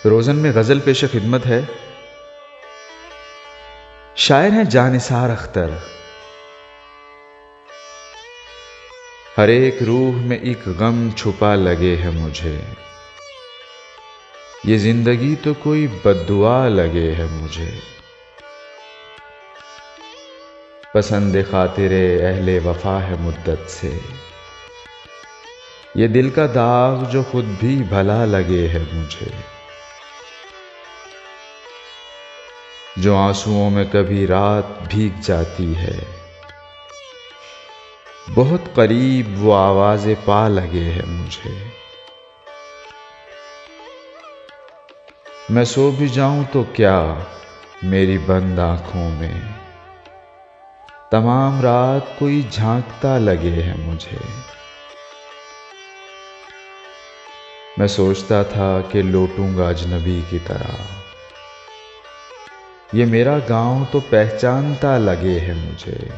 रोज़न में गज़ल पेश खिदमत है। शायर हैं जानिसार अख्तर। हर एक रूह में एक गम छुपा लगे है मुझे, ये जिंदगी तो कोई बद्दुआ लगे है मुझे। पसंद खातिरे अहले वफा है मुद्दत से, ये दिल का दाग जो खुद भी भला लगे है मुझे। जो आंसुओं में कभी रात भीग जाती है, बहुत करीब वो आवाज़ें पा लगे है मुझे। मैं सो भी जाऊं तो क्या मेरी बंद आंखों में तमाम रात कोई झांकता लगे है मुझे। मैं सोचता था कि लौटूंगा अजनबी की तरह, ये मेरा गांव तो पहचानता लगे है मुझे।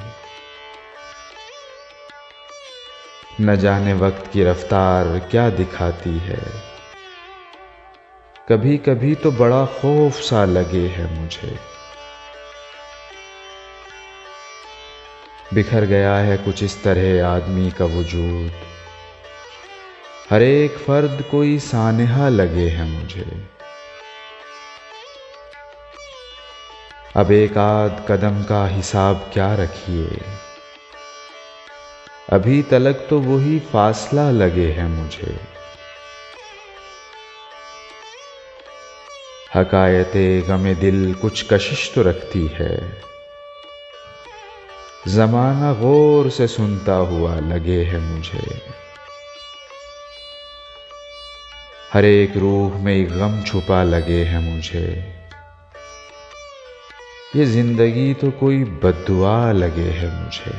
न जाने वक्त की रफ्तार क्या दिखाती है, कभी कभी तो बड़ा खौफ सा लगे है मुझे। बिखर गया है कुछ इस तरह आदमी का वजूद, हर एक फर्द कोई सानेहा लगे है मुझे। अब एक आध कदम का हिसाब क्या रखिए, अभी तलक तो वही फासला लगे है मुझे। हकायते गमे दिल कुछ कशिश तो रखती है, ज़माना गौर से सुनता हुआ लगे है मुझे। हर एक रूह में एक गम छुपा लगे है मुझे, ये जिंदगी तो कोई बद्दुआ लगे है मुझे।